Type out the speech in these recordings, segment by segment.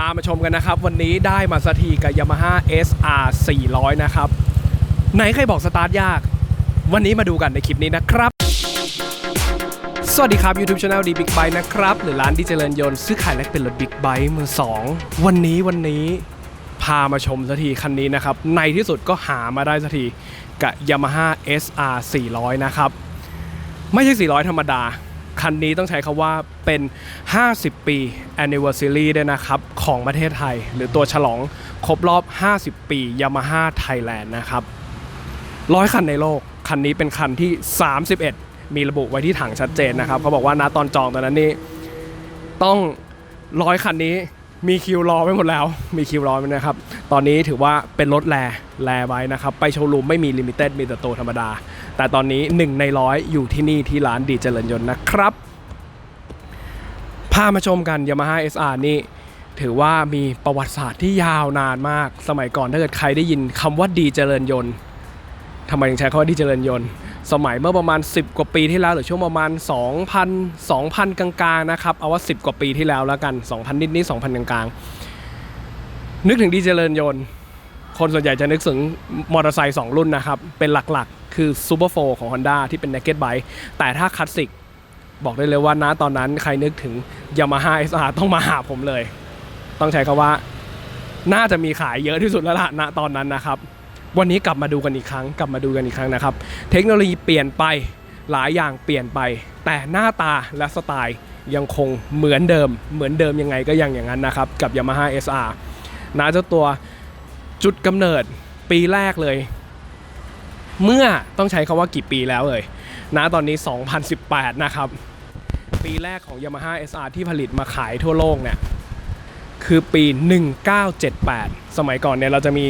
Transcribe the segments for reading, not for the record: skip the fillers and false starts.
พามาชมกันนะครับวันนี้ได้มาสักทีกับ Yamaha SR 400นะครับไหนใครบอกสตาร์ทยากวันนี้มาดูกันในคลิปนี้นะครับสวัสดีครับ YouTube Channel D Big Bike นะครับหรือร้านที่เจริญยนต์ซื้อขายและเป็นรถบิ๊กไบค์มือ2วันนี้พามาชมสักทีคันนี้นะครับในที่สุดก็หามาได้สักทีกับ Yamaha SR 400นะครับไม่ใช่400ธรรมดาคันนี้ต้องใช้คำว่าเป็น50 ปี Anniversary ด้วยนะครับของประเทศไทยหรือตัวฉลองครบรอบ50 ปี Yamaha Thailand นะครับ100 คันในโลกคันนี้เป็นคันที่31มีระบุไว้ที่ถังชัดเจนนะครับเขาบอกว่าณตอนจองตอนนั้นนี่ต้อง100 คันนี้มีคิวรอไว้หมดแล้วมีคิวรอไว้นะครับตอนนี้ถือว่าเป็นรถแรไว้นะครับไปโชว์รูมไม่มีลิมิเต็ดมีแต่ตัวธรรมดาแต่ตอนนี้1 ใน 100อยู่ที่นี่ที่ร้านดีเจริญยนต์นะครับพามาชมกัน Yamaha SR นี่ถือว่ามีประวัติศาสตร์ที่ยาวนานมากสมัยก่อนถ้าเกิดใครได้ยินคำว่าดีเจริญยนต์ทำไมถึงใช้คำว่าดีเจริญยนต์สมัยเมื่อประมาณ10 กว่าปีที่แล้วหรือช่วงประมาณ2,000 กลางๆนะครับเอาว่า10 กว่าปีที่แล้วแล้วกัน 2,000 นิดๆ 2,000 กลางๆนึกถึงดีเจริญยนต์คนส่วนใหญ่จะนึกถึงมอเตอร์ไซค์2 รุ่นนะครับเป็นหลักๆคือ Super 4 ของ Honda ที่เป็น Naked Bike แต่ถ้าคลาสสิกบอกได้เลยว่าณตอนนั้นใครนึกถึง Yamaha SR ต้องมาหาผมเลยต้องใช้คำว่าน่าจะมีขายเยอะที่สุดแล้วล่ะณตอนนั้นนะครับวันนี้กลับมาดูกันอีกครั้งนะครับเทคโนโลยีเปลี่ยนไปหลายอย่างเปลี่ยนไปแต่หน้าตาและสไตล์ยังคงเหมือนเดิมยังไงก็ยังอย่างนั้นนะครับกับ Yamaha SR นะเจ้าตัวจุดกำเนิดปีแรกเลยเมื่อต้องใช้คำว่ากี่ปีแล้วเลยนะตอนนี้2018นะครับปีแรกของ Yamaha SR ที่ผลิตมาขายทั่วโลกเนี่ยคือปี1978สมัยก่อนเนี่ยเราจะมี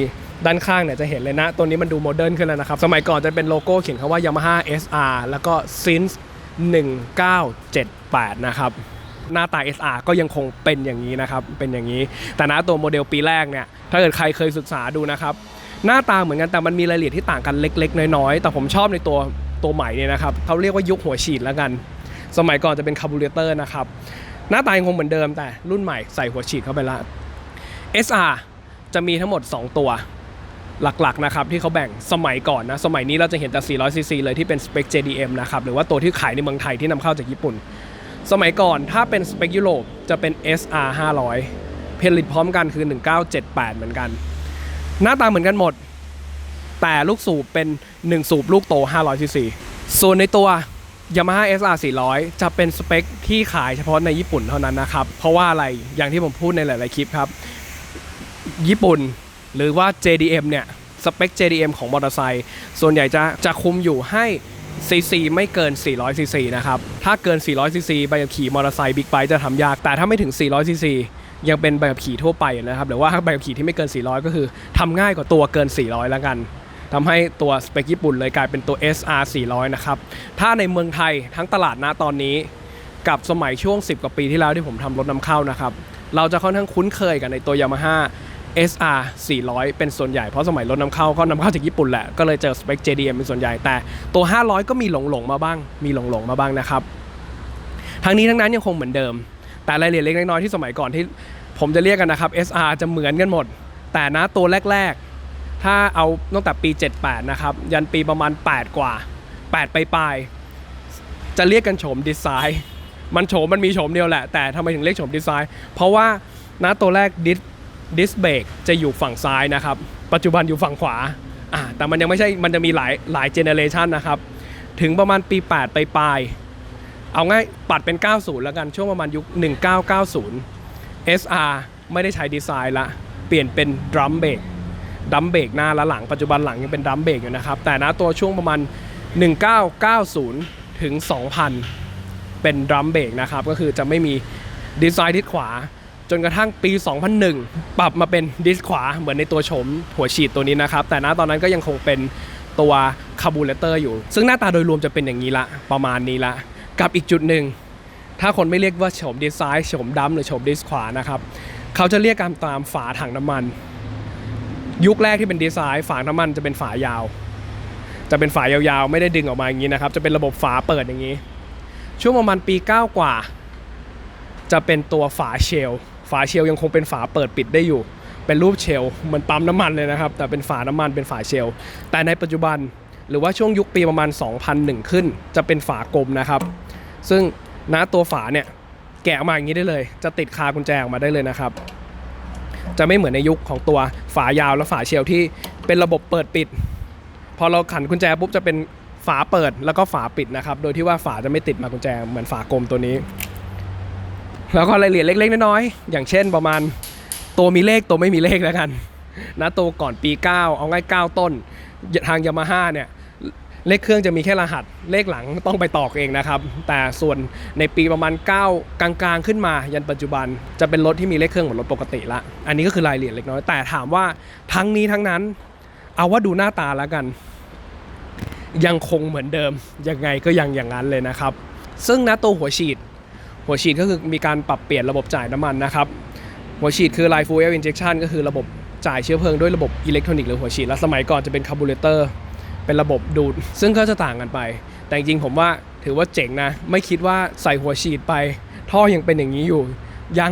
ด้านข้างเนี่ยจะเห็นเลยนะตัวนี้มันดูโมเดิร์นขึ้นแล้วนะครับสมัยก่อนจะเป็นโลโก้เขียนคำว่า Yamaha SR แล้วก็ since 1978นะครับหน้าตา SR ก็ยังคงเป็นอย่างนี้นะครับเป็นอย่างนี้แต่นะตัวโมเดลปีแรกเนี่ยถ้าเกิดใครเคยศึกษาดูนะครับหน้าตาเหมือนกันแต่มันมีรายละเอียดที่ต่างกันเล็กๆน้อยๆแต่ผมชอบในตัวใหม่เนี่ยนะครับเขาเรียกว่ายุคหัวฉีดแล้วกันสมัยก่อนจะเป็นคาร์บูเรเตอร์นะครับหน้าตายังคงเหมือนเดิมแต่รุ่นใหม่ใส่หัวฉีดเข้าไปละ SR จะมีทั้งหมด2 ตัวหลักๆนะครับที่เขาแบ่งสมัยก่อนนะสมัยนี้เราจะเห็นแต่ 400cc เลยที่เป็นสเปค JDM นะครับหรือว่าตัวที่ขายในเมืองไทยที่นำเข้าจากญี่ปุ่นสมัยก่อนถ้าเป็นสเปคยุโรปจะเป็น SR 500ผลิตพร้อมกันคือ1978เหมือนกันหน้าตาเหมือนกันหมดแต่ลูกสูบเป็น1 สูบลูกโต 500cc ส่วนในตัว Yamaha SR 400จะเป็นสเปคที่ขายเฉพาะในญี่ปุ่นเท่านั้นนะครับเพราะว่าอะไรอย่างที่ผมพูดในหลายๆคลิปครับญี่ปุ่นหรือว่า JDM เนี่ยสเปค JDM ของมอเตอร์ไซค์ส่วนใหญ่จะคุมอยู่ให้ CC ไม่เกิน 400cc นะครับถ้าเกิน 400cc ใบขับขี่มอเตอร์ไซค์บิ๊กไบค์จะทำยากแต่ถ้าไม่ถึง 400cc ยังเป็นใบขับขี่ทั่วไปนะครับหรือว่าใบขับขี่ที่ไม่เกิน 400ก็คือทำง่ายกว่าตัวเกิน 400แล้วกันทำให้ตัวสเปคญี่ปุ่นเลยกลายเป็นตัว SR 400นะครับถ้าในเมืองไทยทั้งตลาดนะตอนนี้กับสมัยช่วง10 กว่าปีที่แล้วที่ผมทำรถนำเข้านะครับเราจะค่อนข้างคุ้นเคยกับในตัว Yamaha SR 400เป็นส่วนใหญ่เพราะสมัยรถนำเข้าก็นำเข้าจากญี่ปุ่นแหละก็เลยเจอสเปค JDM เป็นส่วนใหญ่แต่ตัว500ก็มีหลงมาบ้างนะครับทั้งนี้ทั้งนั้นยังคงเหมือนเดิมแต่รายละเอียดเล็กน้อยที่สมัยก่อนที่ผมจะเรียกกันนะครับ SR จะเหมือนกันหมดแต่นะตัวแรกๆถ้าเอาตั้งแต่ปี78นะครับยันปีประมาณ8 กว่า8ปลายจะเรียกกันโฉมดีไซน์มันมีโฉมเดียวแหละแต่ทำไมถึงเรียกโฉมดีไซน์เพราะว่านะตัวแรกดิสเบรกจะอยู่ฝั่งซ้ายนะครับปัจจุบันอยู่ฝั่งขวาแต่มันยังไม่ใช่มันจะมีหลายเจเนเรชันนะครับถึงประมาณปี8ปลายเอาง่ายปัดเป็น90แล้วกันช่วงประมาณยุค1990 SR ไม่ได้ใช้ดีไซน์ละเปลี่ยนเป็นดรัมเบรกหน้าและหลังปัจจุบันหลังยังเป็นดรัมเบรกอยู่นะครับแต่นะตัวช่วงประมาณ1990ถึง2000เป็นดรัมเบรกนะครับก็คือจะไม่มีดีไซน์ทิศขวาจนกระทั่งปี2001ปรับมาเป็นดิสขวาเหมือนในตัวโฉมหัวฉีดตัวนี้นะครับแต่ณตอนนั้นก็ยังคงเป็นตัวคาร์บูเรเตอร์อยู่ซึ่งหน้าตาโดยรวมจะเป็นอย่างนี้ละประมาณนี้ละกับอีกจุดหนึ่งถ้าคนไม่เรียกว่าโฉมดีไซน์โฉมดำหรือโฉมดิสขวานะครับเขาจะเรียกกันตามฝาถังน้ำมันยุคแรกที่เป็นดีไซน์ฝาน้ำมันจะเป็นฝายาวไม่ได้ดึงออกมาอย่างนี้นะครับจะเป็นระบบฝาเปิดอย่างนี้ช่วงประมาณปี9 กว่าจะเป็นตัวฝาเชล ฝาเชลยังคงเป็นฝาเปิดปิดได้อยู่เป็นรูปเชลเหมือนปั๊มน้ำมันเลยนะครับแต่เป็นฝาน้ำมันเป็นฝาเชลแต่ในปัจจุบันหรือว่าช่วงยุคปีประมาณ 2001 ขึ้นจะเป็นฝากลมนะครับซึ่งตัวฝาเนี่ยแกะออกมาอย่างนี้ได้เลยจะติดคากุญแจออกมาได้เลยนะครับจะไม่เหมือนในยุคของตัวฝายาวและฝาเชลที่เป็นระบบเปิดปิดพอเราขันกุญแจปุ๊บจะเป็นฝาเปิดแล้วก็ฝาปิดนะครับโดยที่ว่าฝาจะไม่ติดมากุญแจเหมือนฝากลมตัวนี้แล้วก็รายละเอียดเล็กๆน้อยๆอย่างเช่นประมาณตัวมีเลขตัวไม่มีเลขแล้วกันตัวก่อนปี9เอาง่าย9ต้นทางยามาฮ่าเนี่ยเลขเครื่องจะมีแค่รหัสเลขหลังต้องไปตอกเองนะครับแต่ส่วนในปีประมาณ9กลางๆขึ้นมายันปัจจุบันจะเป็นรถที่มีเลขเครื่องเหมือนรถปกติละอันนี้ก็คือรายละเอียดเล็กน้อยแต่ถามว่าทั้งนี้ทั้งนั้นเอาว่าดูหน้าตาแล้วกันยังคงเหมือนเดิมยังไงก็ยังอย่างนั้นเลยนะครับซึ่งตัวหัวฉีดก็คือมีการปรับเปลี่ยนระบบจ่ายน้ำมันนะครับหัวฉีดคือ Live Fuel Injection ก็คือระบบจ่ายเชื้อเพลิงด้วยระบบอิเล็กทรอนิกส์หรือหัวฉีดและสมัยก่อนจะเป็นคาร์บูเรเตอร์เป็นระบบดูดซึ่งก็จะต่างกันไปแต่จริงๆผมว่าถือว่าเจ๋งนะไม่คิดว่าใส่หัวฉีดไปท่อยังเป็นอย่างนี้อยู่ยัง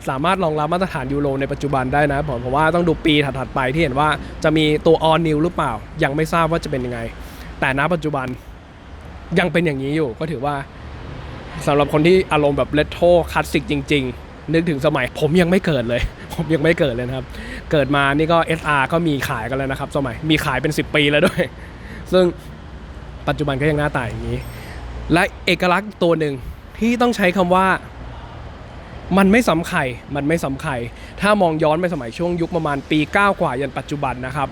สามารถรองรับมาตรฐานยูโรในปัจจุบันได้นะผมว่าต้องดูปีถัดๆไปที่เห็นว่าจะมีตัว All New หรือเปล่ายังไม่ทราบว่าจะเป็นยังไงแต่ณปัจจุบันยังเป็นอย่างนี้อยู่ก็ถือว่าสำหรับคนที่อารมณ์แบบเรโทรคลาสสิกจริงๆนึกถึงสมัยผมยังไม่เกิดเลยนะครับเกิดมานี่ก็ SR ก็มีขายกันแล้วนะครับสมัยมีขายเป็น10 ปีแล้วด้วยซึ่งปัจจุบันก็ยังหน้าตาอย่างนี้และเอกลักษณ์ตัวหนึ่งที่ต้องใช้คำว่ามันไม่ซ้ำใครถ้ามองย้อนไปสมัยช่วงยุคประมาณปี9กว่ายันปัจจุบันนะครับ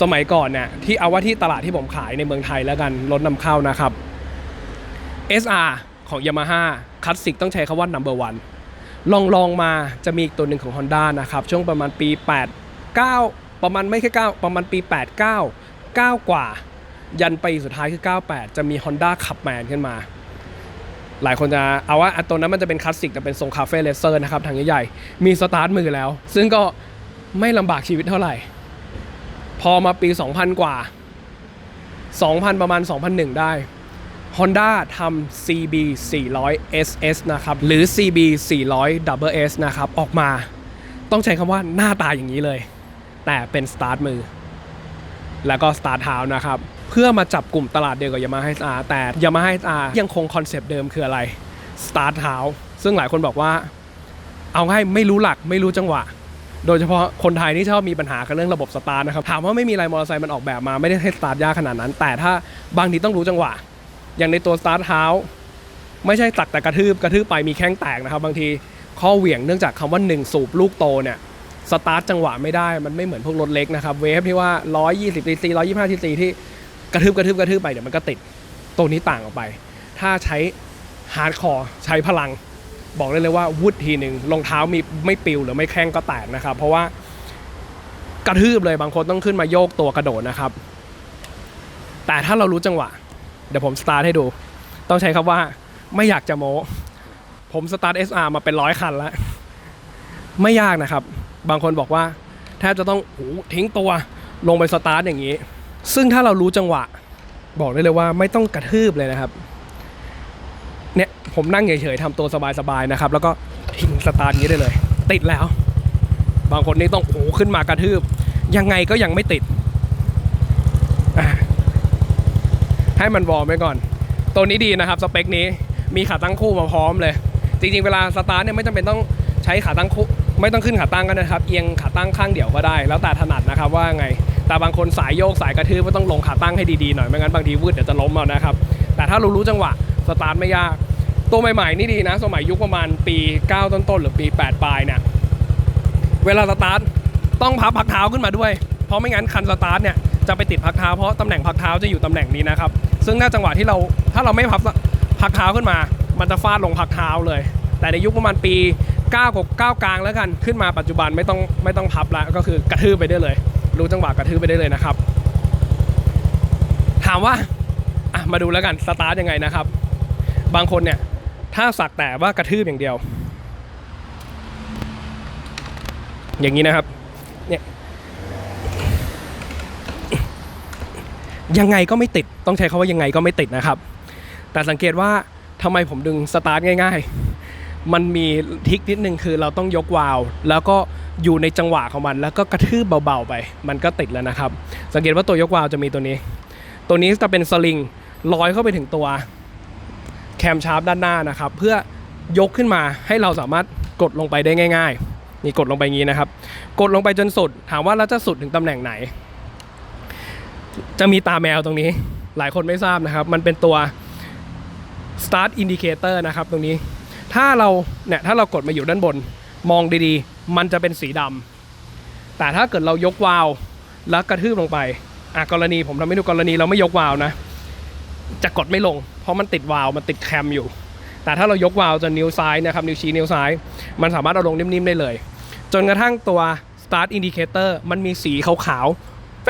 สมัยก่อนเนี่ยที่เอาว่าที่ตลาดที่ผมขายในเมืองไทยแล้วกันรถนำเข้านะครับ SR ของ Yamaha คลาสสิกต้องใช้คำว่า number one ลองมาจะมีอีกตัวหนึ่งของ Honda นะครับช่วงประมาณปี89ประมาณไม่แค่9ประมาณปี89 กว่ายันปีสุดท้ายคือ98จะมี Honda Clubman ขึ้นมาหลายคนจะเอาว่าตัวนั้นมันจะเป็นคลาสสิกแต่เป็นทรงคาเฟ่เลเซอร์นะครับทางใหญ่ๆมีสตาร์ทมือแล้วซึ่งก็ไม่ลำบากชีวิตเท่าไหร่พอมาปี 2000 กว่า 2000 ประมาณ 2001 ได้ Honda ทำ CB 400 SS นะครับหรือ CB 400 Double S นะครับออกมาต้องใช้คำว่าหน้าตาอย่างนี้เลยแต่เป็นสตาร์ทมือแล้วก็สตาร์ทเท้านะครับเพื่อมาจับกลุ่มตลาดเดียวกับ Yamaha SR แต่ Yamaha SR ยังคงคอนเซปต์เดิมคืออะไรสตาร์ทเท้าซึ่งหลายคนบอกว่าเอาง่ายไม่รู้หลักไม่รู้จังหวะโดยเฉพาะคนไทยนี่ชอบมีปัญหากับเรื่องระบบสตาร์ทนะครับถามว่าไม่มีอะไรมอเตอร์ไซค์มันออกแบบมาไม่ได้ให้สตาร์ทยากขนาดนั้นแต่ถ้าบางทีต้องรู้จังหวะอย่างในตัวสตาร์ทเท้าไม่ใช่ตักแต่กระทืบไปมีแข้งแตกนะครับบางทีข้อเหวี่ยงเนื่องจากคำว่า1สูบลูกโตเนี่ยสตาร์ทจังหวะไม่ได้มันไม่เหมือนพวกรถเล็กนะครับเวฟที่ว่า120 cc 125 cc ที่กระทืบไปเดี๋ยวมันก็ติดตัวนี้ต่างออกไปถ้าใช้ฮาร์ดคอร์ใช้พลังบอกได้เลยว่าวุดทีหนึ่งรองเท้ามีไม่ปิวหรือไม่แข้งก็แตกนะครับเพราะว่ากระทืบเลยบางคนต้องขึ้นมาโยกตัวกระโดดนะครับแต่ถ้าเรารู้จังหวะเดี๋ยวผมสตาร์ทให้ดูต้องใช้คำว่าไม่อยากจะโม้ผมสตาร์ท SR มาเป็น100 คันแล้วไม่ยากนะครับบางคนบอกว่าแทบจะต้องทิ้งตัวลงไปสตาร์ทอย่างนี้ซึ่งถ้าเรารู้จังหวะบอกได้เลยว่าไม่ต้องกระทืบเลยนะครับเนี่ยผมนั่งเฉยๆทำตัวสบายๆนะครับแล้วก็ทิ้งสตาร์ทอย่างนี้ได้เลยติดแล้วบางคนนี่ต้องขึ้นมากระทืบยังไงก็ยังไม่ติดให้มันวอร์มไว้ก่อนตัวนี้ดีนะครับสเปคนี้มีขาตั้งคู่มาพร้อมเลยจริงๆเวลาสตาร์ทเนี่ยไม่จำเป็นต้องใช้ขาตั้งคู่ไม่ต้องขึ้นขาตั้งกันนะครับเอียงขาตั้งข้างเดียวก็ได้แล้วแต่ถนัดนะครับว่าไงแต่บางคนสายโยกสายกระทืบก็ต้องลงขาตั้งให้ดีๆหน่อยไม่งั้นบางทีวืดเดี๋ยวจะล้มเอานะครับแต่ถ้ารู้จังหวะสตาร์ทไม่ยากตัวใหม่ๆนี่ดีนะสมัยยุคประมาณปี9ต้นๆหรือปี8ปลายเนี่ยเวลาสตาร์ทต้องพับพักเท้าขึ้นมาด้วยเพราะไม่งั้นคันสตาร์ทเนี่ยจะไปติดพักเท้าเพราะตำแหน่งพักเท้าจะอยู่ตำแหน่งนี้นะครับซึ่งหน้าจังหวะที่ถ้าเราไม่พับพักเท้าขึ้นมามันจะฟาดลงพักเท้าเลยแต่ในยุคประมาณปี9กับ9กลางแล้วกันขึ้นมาปัจจุบันไม่ต้องพับแล้วก็คือกระทืบไปได้เลยรู้จังหวะกระทืบไปได้เลยนะครับถามว่ามาดูแล้วกันสตาร์ทยังไงนะครับบางคนเนี่ยถ้าสักแต่ว่ากระทืบอย่างเดียวอย่างนี้นะครับเนี่ยยังไงก็ไม่ติดต้องใช้คำว่ายังไงก็ไม่ติดนะครับแต่สังเกตว่าทำไมผมดึงสตาร์ทง่ายๆ มันมีทริคนิดนึงคือเราต้องยกวาล์วแล้วก็อยู่ในจังหวะของมันแล้วก็กระทืบเบาๆไปมันก็ติดแล้วนะครับสังเกตว่าตัวยกวาล์วจะมีตัวนี้จะเป็นสลิงลอยเข้าไปถึงตัวแคมชาร์ปด้านหน้านะครับเพื่อยกขึ้นมาให้เราสามารถกดลงไปได้ง่ายๆนี่กดลงไปอย่างนี้นะครับกดลงไปจนสุดถามว่าเราจะสุดถึงตำแหน่งไหนจะมีตาแมวตรงนี้หลายคนไม่ทราบนะครับมันเป็นตัว start indicator นะครับตรงนี้ถ้าเรากดมาอยู่ด้านบนมองดีๆมันจะเป็นสีดำแต่ถ้าเกิดเรายกวาล์วแล้วกระทืบลงไปกรณีผมทำให้ดูกรณีเราไม่ยกวาล์วนะจะกดไม่ลงเพราะมันติดวาล์วมันติดแคมอยู่แต่ถ้าเรายกวาล์วจนนิ้วซ้ายนะครับนิ้วชี้นิ้วซ้ายมันสามารถเอาลงนิ่มๆได้เลยจนกระทั่งตัว start indicator มันมีสีขาวๆ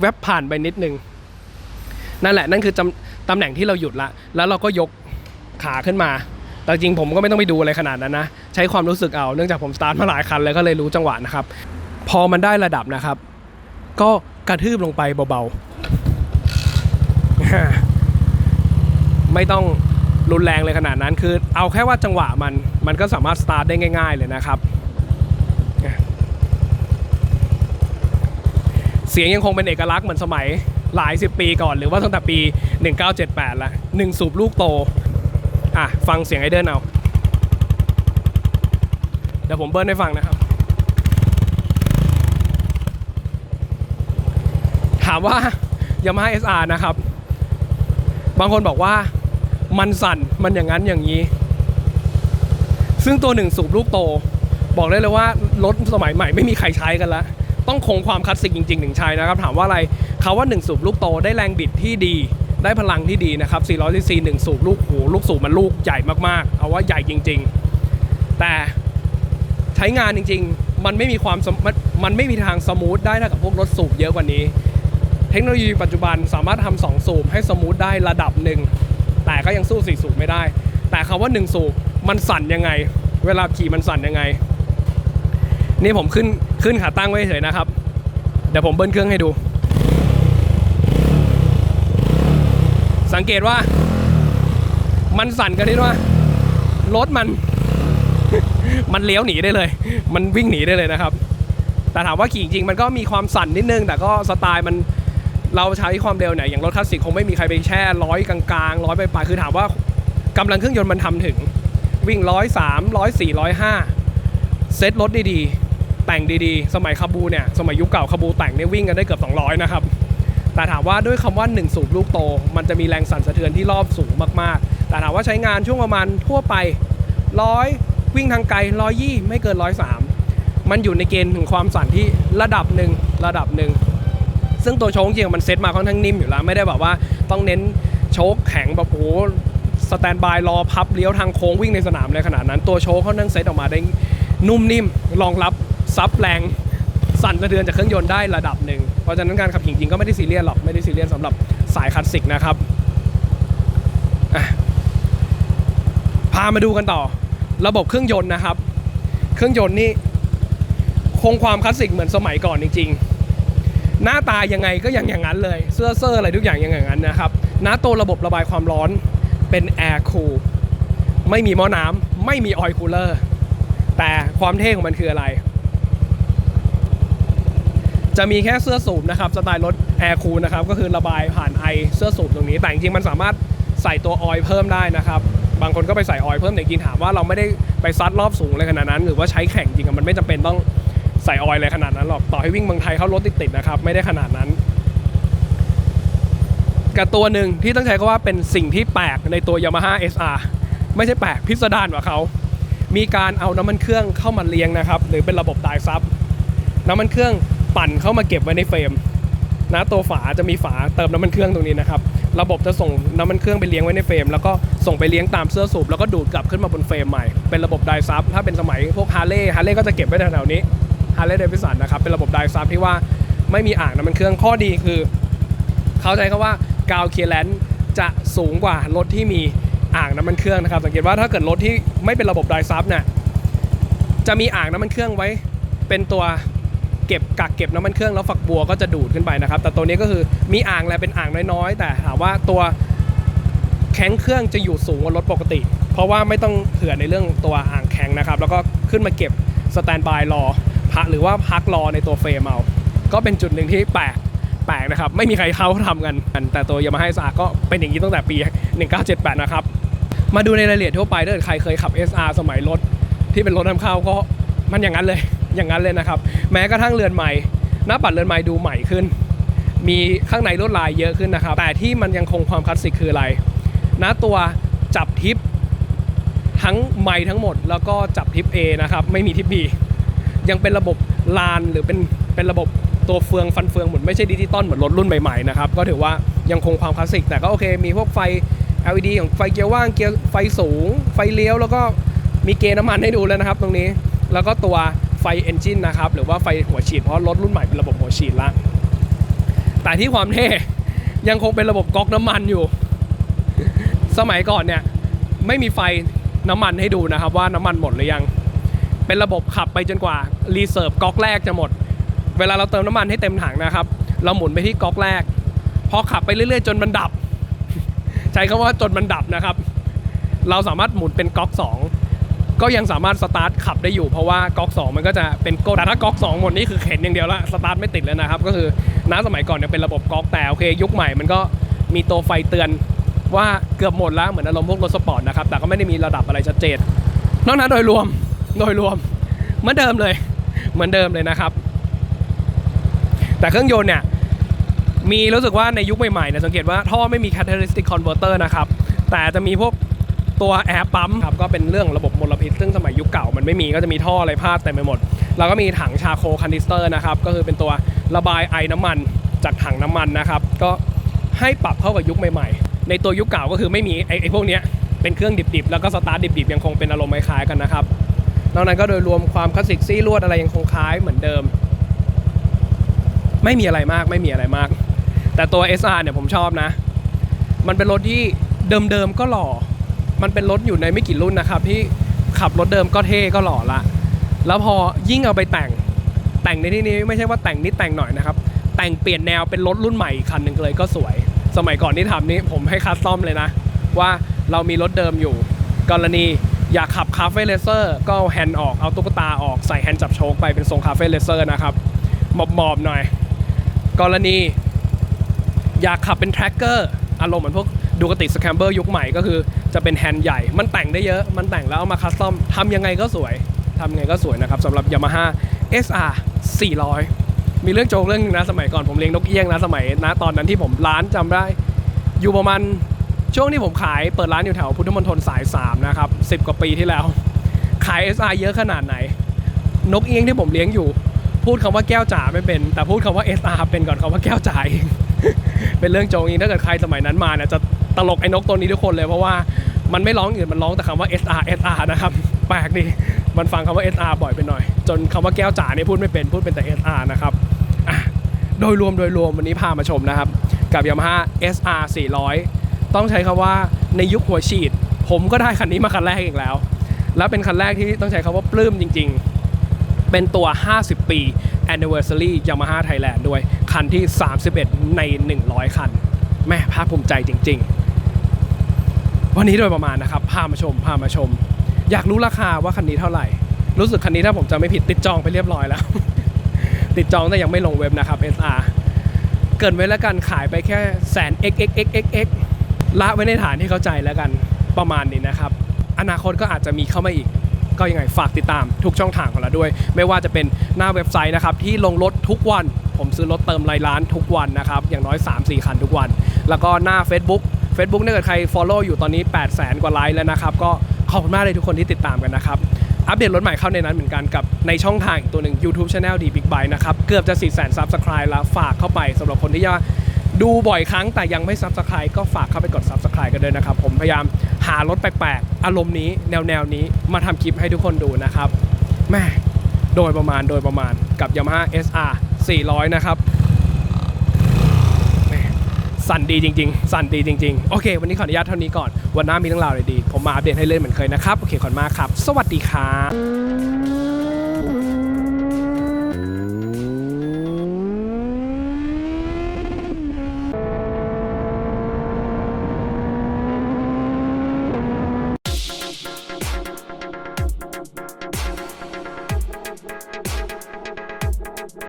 แวบผ่านไปนิดนึงนั่นแหละนั่นคือตำแหน่งที่เราหยุดละแล้วเราก็ยกขาขึ้นมาแต่จริงผมก็ไม่ต้องไปดูอะไรขนาดนั้นนะใช้ความรู้สึกเอาเนื่องจากผมสตาร์ทมาหลายคันเลยก็เลยรู้จังหวะนะครับพอมันได้ระดับนะครับก็กระทืบลงไปเบาๆไม่ต้องรุนแรงเลยขนาดนั้นคือเอาแค่ว่าจังหวะมันก็สามารถสตาร์ทได้ง่ายๆเลยนะครับเสียงยังคงเป็นเอกลักษณ์เหมือนสมัยหลาย10ปีก่อนหรือว่าตั้งแต่ปี1978ละ1สูบลูกโตฟังเสียงไอเดิลเอาเดี๋ยวผมเบิ้ลให้ฟังนะครับถามว่า Yamaha SR นะครับบางคนบอกว่ามันสั่นมันอย่างนั้นอย่างนี้ซึ่งตัว1สูบลูกโตบอกได้เลยว่ารถสมัยใหม่ไม่มีใครใช้กันแล้วต้องคงความคลาสสิกจริงๆถึงใช้นะครับถามว่าอะไรเขาว่า1สูบลูกโตได้แรงบิดที่ดีได้พลังที่ดีนะครับ400 cc 1สูบลูกสูบมันลูกใหญ่มากๆเอาว่าใหญ่จริงๆแต่ใช้งานจริงๆมันไม่มีทางสมูทได้เท่ากับพวกรถสูบเยอะกว่านี้เทคโนโลยีปัจจุบันสามารถทำ2สูบให้สมูทได้ระดับหนึ่งแต่ก็ยังสู้4สูบไม่ได้แต่คำว่า1สูบมันสั่นยังไงเวลาขี่มันสั่นยังไงนี่ผมขึ้นขาตั้งไว้เฉยนะครับเดี๋ยวผมเบิ้ลเครื่องให้ดูสังเกตว่ามันสั่นกันที่ว่ารถมันเลี้ยวหนีได้เลยมันวิ่งหนีได้เลยนะครับแต่ถามว่าขี่จริงมันก็มีความสั่นนิดนึงแต่ก็สไตล์มันเราใช้ความเร็วเนี่ยอย่างรถคลาสสิกคงไม่มีใครไปแช่100กลางๆ100ไปคือถามว่ากำลังเครื่องยนต์มันทำถึงวิ่ง103 104 105เซ็ตรถดีๆแต่งดีๆสมัยคาบูเนี่ยสมัยยุคเก่าคาบูแต่งเนี่ยวิ่งกันได้เกือบ200นะครับแต่ถามว่าด้วยคำว่า1สูบลูกโตมันจะมีแรงสั่นสะเทือนที่รอบสูงมากๆแต่ถามว่าใช้งานช่วงประมาณทั่วไป100วิ่งทางไกล120ไม่เกิน103มันอยู่ในเกณฑ์ถึงความสั่นที่ระดับหนึ่งซึ่งตัวโชคจริงมันเซ็ตมาค่อนข้างนิ่มอยู่แล้วไม่ได้แบบว่าต้องเน้นโชคแข็งแบบโอ้สแตนบายรอพับเลี้ยวทางโค้งวิ่งในสนามในขนาดนั้นตัวโชคเขานั่งเซ็ตออกมาได้นุ่มนิ่มรองรับซับแรงสั่นสะเทือนจากเครื่องยนต์ได้ระดับหนึ่งเพราะฉะนั้นการขับขี่จริงก็ไม่ได้ซีเรียสหรอกไม่ได้ซีเรียสสำหรับสายคลาสสิกนะครับพามาดูกันต่อระบบเครื่องยนต์นะครับเครื่องยนต์นี่คงความคลาสสิกเหมือนสมัยก่อนจริงๆหน้าตายังไงก็อย่างนั้นเลยเสื้ออะไรทุกอย่างอย่างนั้นนะครับตัวระบบระบายความร้อนเป็นแอร์คูลไม่มีหม้อน้ำไม่มีออยล์คูลเลอร์แต่ความเท่ของมันคืออะไรจะมีแค่เสื้อสูบนะครับสไตล์รถแอร์คูลนะครับก็คือระบายผ่านไอเสื้อสูบตรงนี้แต่จริงๆมันสามารถใส่ตัวออยล์เพิ่มได้นะครับบางคนก็ไปใส่ออยล์เพิ่มแต่จริงๆถามว่าเราไม่ได้ไปซัดรอบสูงเลยขนาดนั้นหรือว่าใช้แข่งจริงมันไม่จำเป็นต้องใส่ออยล์อะไรขนาดนั้นหรอกต่อให้วิ่งเมืองไทยเข้ารถติดๆนะครับไม่ได้ขนาดนั้นกับตัวหนึ่งที่ต้องใช้ก็ว่าเป็นสิ่งที่แปลกในตัว Yamaha SR ไม่ใช่แปลกพิสดารกว่าเขามีการเอาน้ำมันเครื่องเข้ามาเลี้ยงนะครับหรือเป็นระบบดายซับน้ำมันเครื่องปั่นเข้ามาเก็บไว้ในเฟรมตัวฝาจะมีฝาเติมน้ำมันเครื่องตรงนี้นะครับระบบจะส่งน้ำมันเครื่องไปเลี้ยงไว้ในเฟรมแล้วก็ส่งไปเลี้ยงตามเสื้อสูบแล้วก็ดูดกลับขึ้นมาบนเฟรมใหม่เป็นระบบไดซับถ้าเป็นสมัยพวกฮาร์เลย์ก็จะเก็บไว้แถวๆนี้ฮาร์เลย์เดวิสันนะครับเป็นระบบไดซับที่ว่าไม่มีอ่างน้ำมันเครื่องข้อดีคือเขาใช้คำว่ากาวเคลียร์แลนซ์จะสูงกว่ารถที่มีอ่างน้ำมันเครื่องนะครับสังเกตว่าถ้าเกิดรถที่ไม่เป็นระบบไดซับเนี่ยจะมีอ่างน้ำมันเครื่องไว้เป็นตัวกักเก็บน้ำมันเครื่องแล้วฝักบัวก็จะดูดขึ้นไปนะครับแต่ตัวนี้ก็คือมีอ่างแหละเป็นอ่างน้อยๆแต่ถามว่าตัวแข้งเครื่องจะอยู่สูงกว่ารถปกติ เพราะว่าไม่ต้องเผื่อในเรื่องตัวอ่างแข็งนะครับแล้วก็ขึ้นมาเก็บสแตนด์บายรอหรือว่าพักรอในตัวเฟรมเอาก็เป็นจุดหนึ่งที่แปลกนะครับไม่มีใครเขาทำกันแต่ตัว Yamaha SR ก็เป็นอย่างนี้ตั้งแต่ปี 1978 นะครับมาดูในรายละเอียดทั่วไปถ้าใครเคยขับ SR สมัยรถที่เป็นรถนำเข้าก็มันอย่างนั้นเลยนะครับแม้กระทั่งเรือนใหม่หน้าปัดเรือนใหม่ดูใหม่ขึ้นมีข้างในลวดลายเยอะขึ้นนะครับแต่ที่มันยังคงความคลาสสิกคืออะไรนะตัวจับทิปทั้งไมค์ทั้งหมดแล้วก็จับทิป A นะครับไม่มีทิป B ยังเป็นระบบลานหรือเป็นระบบตัวเฟืองฟันเฟืองหมุนไม่ใช่ดิจิตอลเหมือนรถรุ่นใหม่ๆนะครับก็ถือว่ายังคงความคลาสสิกแต่ก็โอเคมีพวกไฟ LED ของไฟเกียร์ว่างเกียร์ไฟสูงไฟเลี้ยวแล้วก็มีเกณฑ์น้ำมันให้ดูแล้วนะครับตรงนี้แล้วก็ตัวไฟเอนจินนะครับหรือว่าไฟหัวฉีดเพราะรถรุ่นใหม่เป็นระบบหัวฉีดละแต่ที่ความเท่ยังคงเป็นระบบก๊อกน้ำมันอยู่สมัยก่อนเนี่ยไม่มีไฟน้ำมันให้ดูนะครับว่าน้ำมันหมดหรือยังเป็นระบบขับไปจนกว่ารีเซิร์ฟก๊อกแรกจะหมดเวลาเราเติมน้ำมันให้เต็มถังนะครับเราหมุนไปที่ก๊อกแรกพอขับไปเรื่อยๆจนมันดับใช้คำว่าจนมันดับนะครับเราสามารถหมุนเป็นก๊อก2ก็ยังสามารถสตาร์ทขับได้อยู่เพราะว่าก๊อก2มันก็จะเป็นโกแต่ถ้าก๊อก2หมดนี่คือเข็นอย่างเดียวละสตาร์ทไม่ติดแล้วนะครับก็คือน้าสมัยก่อนเนี่ยเป็นระบบก๊อกแต่โอเคยุคใหม่มันก็มีตัวไฟเตือนว่าเกือบหมดแล้วเหมือนอารมณ์พวกรถสปอร์ตนะครับแต่ก็ไม่ได้มีระดับอะไรชัดเจนนอกนั้นโดยรวมเหมือนเดิมเลยนะครับแต่เครื่องยนต์เนี่ยมีรู้สึกว่าในยุคใหม่ๆเนี่ยสังเกตว่าท่อไม่มี catalytic converter นะครับแต่จะมีพวกตัวแอร์ปั๊มครับก็เป็นเรื่องระบบมลพิษซึ่งสมัยยุคเก่ามันไม่มีก็จะมีท่ออะไรพาดเต็มไปหมดแล้วก็มีถังชาโคคันนิสเตอร์นะครับก็คือเป็นตัวระบายไอน้ำมันจากถังน้ำมันนะครับก็ให้ปรับเข้ากับยุคใหม่ๆในตัวยุคเก่าก็คือไม่มีไอพวกนี้เป็นเครื่องดิบๆแล้วก็สตาร์ทดิบๆยังคงเป็นอารมณ์คล้ายๆกันนะครับนอกนั้นก็โดยรวมความคลาสสิกซี่ลวดอะไรยังคงคล้ายเหมือนเดิมไม่มีอะไรมากแต่ตัว SR เนี่ยผมชอบนะมันเป็นรถที่เดิมๆก็หล่อมันเป็นรถอยู่ในไม่กี่รุ่นนะครับที่ขับรถเดิมก็เท่ก็หล่อละแล้วพอยิ่งเอาไปแต่งในที่นี้ไม่ใช่ว่าแต่งนิดแต่งหน่อยนะครับแต่งเปลี่ยนแนวเป็นรถรุ่นใหม่อีกคันหนึ่งเลยก็สวยสมัยก่อนที่ทำนี้ผมให้คัสตอมเลยนะว่าเรามีรถเดิมอยู่กรณีอยากขับคาเฟ่เลเซอร์ก็เอาแฮนด์ออกเอาตุ๊กตาออกใส่แฮนด์จับโชคไปเป็นทรงคาเฟ่เลเซอร์นะครับหมอบหน่อยกรณีอยากขับเป็นแทร็กเกอร์อารมณ์เหมือนพวกดูกติสแคมเบอร์ยุคใหม่ก็คือจะเป็นแฮนด์ใหญ่มันแต่งได้เยอะมันแต่งแล้วเอามาคัสตอมทำยังไงก็สวยนะครับสำหรับ Yamaha SR 400มีเรื่องโจ๊กเรื่องนึงนะสมัยก่อนผมเลี้ยงนกเอี้ยงนะสมัยนะตอนนั้นที่ผมร้านจำได้อยู่ประมาณช่วงที่ผมขายเปิดร้านอยู่แถวพุทธมณฑลสาย3นะครับ10 กว่าปีที่แล้วขาย SR เยอะขนาดไหนนกเอี้ยงที่ผมเลี้ยงอยู่พูดคำว่าแก้วจ๋าไม่เป็นแต่พูดคำว่า SR เป็นก่อนคำว่าแก้วจ๋าเอง เป็นเรื่องโจ๊กเองถ้าเกิดใครสมัยนั้นมาเนี่ยจะตลกไอ้นกตัวนี้ทุกคนเลยเพราะว่ามันไม่ร้องอื่นมันร้องแต่คำว่า SR นะครับแปลกดีมันฟังคำว่า SR บ่อยไปหน่อยจนคำว่าแก้วจ๋าเนี่ยพูดไม่เป็นพูดเป็นแต่ SR นะครับโดยรวมวันนี้พามาชมนะครับกับ Yamaha SR 400ต้องใช้คำว่าในยุคหัวฉีดผมก็ได้คันนี้มาคันแรกอีกแล้วเป็นคันแรกที่ต้องใช้คำว่าปลื้มจริงๆเป็นตัว50 ปี Anniversary Yamaha Thailand ด้วยคันที่31ใน100คันแม่ภาคภูมิใจจริงๆวันนี้โดยประมาณนะครับพามาชมอยากรู้ราคาว่าคันนี้เท่าไหร่รู้สึกคันนี้ถ้าผมจำไม่ผิดติดจองไปเรียบร้อยแล้ว ติดจองแต่ยังไม่ลงเว็บนะครับ SR เกินไว้แล้วกันขายไปแค่100,000 ละไว้ในฐานที่เข้าใจแล้วกันประมาณนี้นะครับอนาคตก็อาจจะมีเข้ามาอีกก็ยังไงฝากติดตามทุกช่องทางของเราด้วยไม่ว่าจะเป็นหน้าเว็บไซต์นะครับที่ลงรถทุกวันผมซื้อรถเติมรายล้านทุกวันนะครับอย่างน้อย 3-4 คันทุกวันแล้วก็หน้า Facebook ถ้าเกิดใคร follow อยู่ตอนนี้ 800,000 กว่าไลค์แล้วนะครับก็ขอบคุณมากเลยทุกคนที่ติดตามกันนะครับอัปเดตรถใหม่เข้าในนั้นเหมือนกันกับในช่องทางอีกตัวหนึ่ง YouTube Channel D Big Bike นะครับเกือบจะ 400,000 Subscribe แล้วฝากเข้าไปสำหรับคนที่ดูบ่อยครั้งแต่ยังไม่ Subscribe ก็ฝากเข้าไปกด Subscribe กันด้วยนะครับผมพยายามหารถแปลกๆอารมณ์นี้แนวนี้มาทำคลิปให้ทุกคนดูนะครับแม่โดยประมาณกับ Yamaha SR 400นะครับสั่นดีจริงๆโอเควันนี้ขออนุญาตเท่านี้ก่อนวันหน้ามีเรื่องราวอะไรดีผมมาอัปเดตให้เล่นเหมือนเคยนะครับโอเคขอบคุณมากครับสวัสดีครับ